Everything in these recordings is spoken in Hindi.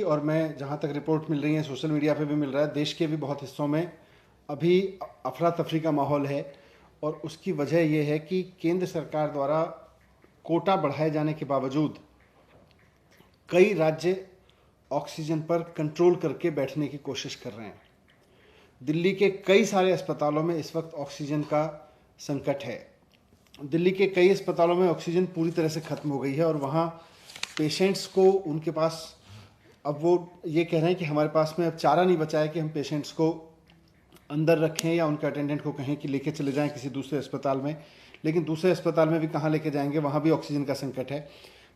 और मैं जहाँ तक रिपोर्ट मिल रही है, सोशल मीडिया पे भी मिल रहा है, देश के भी बहुत हिस्सों में अभी अफरा तफरी का माहौल है। और उसकी वजह यह है कि केंद्र सरकार द्वारा कोटा बढ़ाए जाने के बावजूद कई राज्य ऑक्सीजन पर कंट्रोल करके बैठने की कोशिश कर रहे हैं। दिल्ली के कई सारे अस्पतालों में इस वक्त ऑक्सीजन का संकट है। दिल्ली के कई अस्पतालों में ऑक्सीजन पूरी तरह से ख़त्म हो गई है और वहाँ पेशेंट्स को उनके पास अब वो ये कह रहे हैं कि हमारे पास में अब चारा नहीं बचा है कि हम पेशेंट्स को अंदर रखें या उनके अटेंडेंट को कहें कि लेके चले जाएं किसी दूसरे अस्पताल में। लेकिन दूसरे अस्पताल में भी कहाँ लेके जाएंगे, वहाँ भी ऑक्सीजन का संकट है।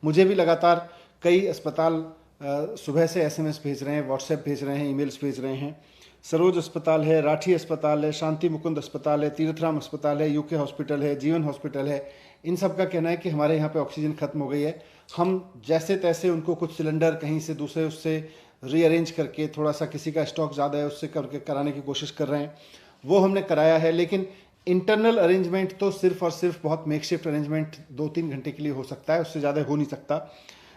मुझे भी लगातार कई अस्पताल सुबह से एसएमएस भेज रहे हैं, व्हाट्सएप भेज रहे हैं, ईमेल्स भेज रहे हैं। सरोज अस्पताल है, राठी अस्पताल है, शांति मुकुंद अस्पताल है, तीर्थराम अस्पताल है, यूके हॉस्पिटल है, जीवन हॉस्पिटल है। इन सब का कहना है कि हमारे यहाँ पे ऑक्सीजन खत्म हो गई है। हम जैसे तैसे उनको कुछ सिलेंडर कहीं से दूसरे उससे रीअरेंज करके, थोड़ा सा किसी का स्टॉक ज़्यादा है उससे करके कराने की कोशिश कर रहे हैं। वो हमने कराया है, लेकिन इंटरनल अरेंजमेंट तो सिर्फ और सिर्फ बहुत मेकशिफ्ट अरेंजमेंट 2-3 घंटे के लिए हो सकता है, उससे ज़्यादा हो नहीं सकता।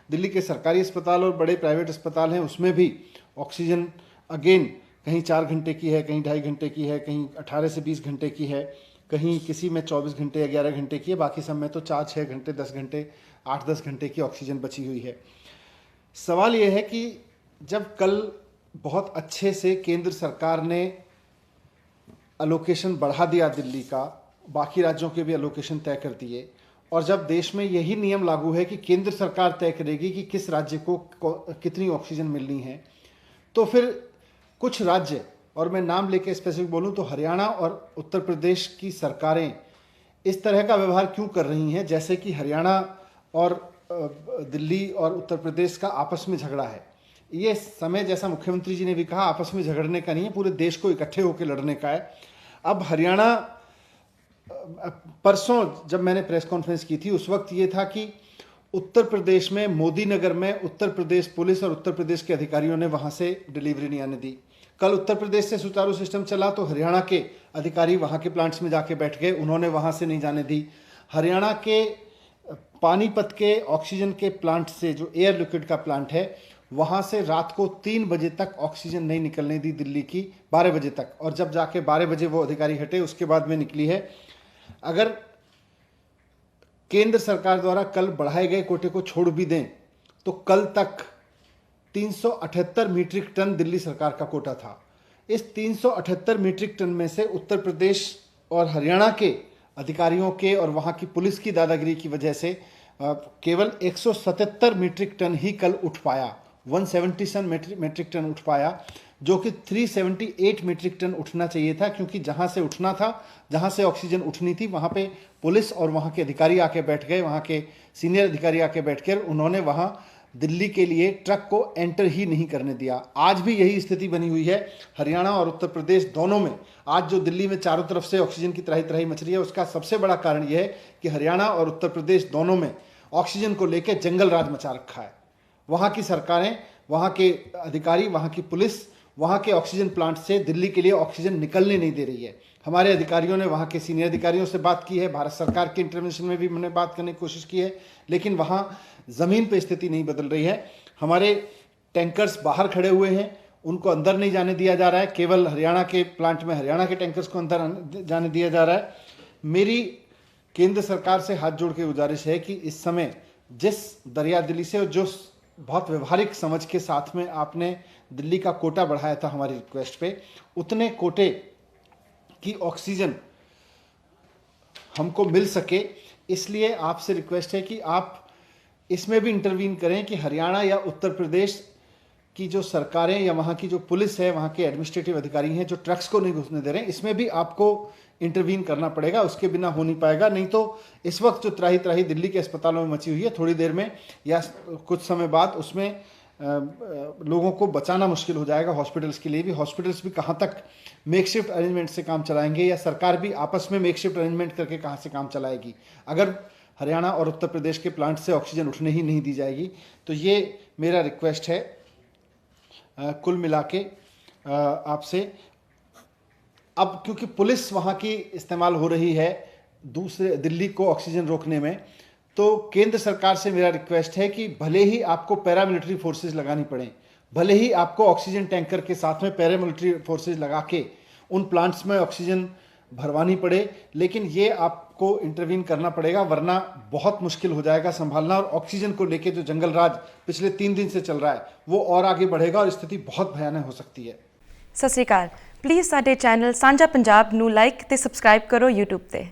दिल्ली के सरकारी अस्पताल और बड़े प्राइवेट अस्पताल हैं, उसमें भी ऑक्सीजन अगेन कहीं 4 घंटे की है, कहीं 2.5 घंटे की है, कहीं 18 से 20 घंटे की है, कहीं किसी में 24 घंटे या 11 घंटे की है, बाकी सब में तो 4-6 घंटे, 10 घंटे, 8-10 घंटे की ऑक्सीजन बची हुई है। सवाल यह है कि जब कल बहुत अच्छे से केंद्र सरकार ने अलोकेशन बढ़ा दिया दिल्ली का, बाकी राज्यों के भी अलोकेशन तय कर दिए, और जब देश में यही नियम लागू है कि केंद्र सरकार तय करेगी कि किस राज्य को कितनी ऑक्सीजन मिलनी है, तो फिर कुछ राज्य, और मैं नाम लेके स्पेसिफिक बोलूं तो हरियाणा और उत्तर प्रदेश की सरकारें इस तरह का व्यवहार क्यों कर रही हैं जैसे कि हरियाणा और दिल्ली और उत्तर प्रदेश का आपस में झगड़ा है। ये समय, जैसा मुख्यमंत्री जी ने भी कहा, आपस में झगड़ने का नहीं है, पूरे देश को इकट्ठे होकर लड़ने का है। अब हरियाणा, परसों जब मैंने प्रेस कॉन्फ्रेंस की थी उस वक्त ये था कि उत्तर प्रदेश में मोदी नगर में उत्तर प्रदेश पुलिस और उत्तर प्रदेश के अधिकारियों ने वहाँ से डिलीवरी नहीं आने दी। कल उत्तर प्रदेश से सुचारू सिस्टम चला तो हरियाणा के अधिकारी वहाँ के प्लांट्स में जाके बैठ गए, उन्होंने वहाँ से नहीं जाने दी। हरियाणा के पानीपत के ऑक्सीजन के प्लांट से, जो एयर लिक्विड का प्लांट है, वहाँ से रात को 3 बजे तक ऑक्सीजन नहीं निकलने दी दिल्ली की, 12 बजे तक, और जब जाके 12 बजे वो अधिकारी हटे उसके बाद में निकली है। अगर केंद्र सरकार द्वारा कल बढ़ाए गए कोटे को छोड़ भी दें तो कल तक 378 मीट्रिक टन दिल्ली सरकार का कोटा था। इस 378 मीट्रिक टन में से उत्तर प्रदेश और हरियाणा के अधिकारियों के और वहाँ की पुलिस की दादागिरी की वजह से केवल 177 मीट्रिक टन ही कल उठ पाया, 177 मीट्रिक टन उठ पाया, जो कि 378 मीट्रिक टन उठना चाहिए था, क्योंकि जहाँ से उठना था, जहाँ से ऑक्सीजन उठनी थी, वहाँ पे पुलिस और वहाँ के अधिकारी आके बैठ गए, वहाँ के सीनियर अधिकारी आके बैठ कर उन्होंने वहाँ दिल्ली के लिए ट्रक को एंटर ही नहीं करने दिया। आज भी यही स्थिति बनी हुई है हरियाणा और उत्तर प्रदेश दोनों में। आज जो दिल्ली में चारों तरफ से ऑक्सीजन की त्राही त्राही मच रही है, उसका सबसे बड़ा कारण यह है कि हरियाणा और उत्तर प्रदेश दोनों में ऑक्सीजन को लेकर जंगल राज मचा रखा है। वहाँ की सरकारें, वहाँ के अधिकारी, वहाँ की पुलिस वहाँ के ऑक्सीजन प्लांट से दिल्ली के लिए ऑक्सीजन निकलने नहीं दे रही है। हमारे अधिकारियों ने वहाँ के सीनियर अधिकारियों से बात की है, भारत सरकार के इंटरवेंशन में भी हमने बात करने की कोशिश की है, लेकिन वहाँ ज़मीन पे स्थिति नहीं बदल रही है। हमारे टैंकर्स बाहर खड़े हुए हैं, उनको अंदर नहीं जाने दिया जा रहा है। केवल हरियाणा के प्लांट में हरियाणा के टैंकर्स को अंदर जाने दिया जा रहा है। मेरी केंद्र सरकार से हाथ जोड़ के गुजारिश है कि इस समय जिस दरिया दिली से और जो बहुत व्यवहारिक समझ के साथ में आपने दिल्ली का कोटा बढ़ाया था हमारी रिक्वेस्ट पे, उतने कोटे की ऑक्सीजन हमको मिल सके। इसलिए आपसे रिक्वेस्ट है कि आप इसमें भी इंटरवीन करें कि हरियाणा या उत्तर प्रदेश की जो सरकारें या वहाँ की जो पुलिस है, वहाँ के एडमिनिस्ट्रेटिव अधिकारी हैं जो ट्रक्स को नहीं घुसने दे रहे हैं, इसमें भी आपको इंटरवीन करना पड़ेगा। उसके बिना हो नहीं पाएगा। नहीं तो इस वक्त जो त्राही त्राही दिल्ली के अस्पतालों में मची हुई है, थोड़ी देर में या कुछ समय बाद उसमें लोगों को बचाना मुश्किल हो जाएगा। हॉस्पिटल्स के लिए भी, हॉस्पिटल्स भी कहाँ तक मेकशिफ्ट अरेंजमेंट से काम चलाएंगे, या सरकार भी आपस में मेकशिफ्ट अरेंजमेंट करके कहाँ से काम चलाएगी, अगर हरियाणा और उत्तर प्रदेश के प्लांट से ऑक्सीजन उठने ही नहीं दी जाएगी। तो ये मेरा रिक्वेस्ट है कुल मिला के आपसे। अब क्योंकि पुलिस वहाँ की इस्तेमाल हो रही है दूसरे दिल्ली को ऑक्सीजन रोकने में, तो केंद्र सरकार से मेरा रिक्वेस्ट है कि भले ही आपको पैरामिलिट्री फोर्सेस लगानी पड़े, भले ही आपको ऑक्सीजन टैंकर के साथ में पैरामिलिट्री फोर्सेज लगा के उन प्लांट्स में ऑक्सीजन भरवानी पड़े, लेकिन ये आपको इंटरवीन करना पड़ेगा, वरना बहुत मुश्किल हो जाएगा संभालना। और ऑक्सीजन को लेके जो जंगल राज पिछले 3 दिन से चल रहा है वो और आगे बढ़ेगा और स्थिति बहुत भयानक हो सकती है। सत श्री अकाल। प्लीज़ साडे चैनल सांझा पंजाब नू लाइक ते सबसक्राइब करो यूट्यूब ते।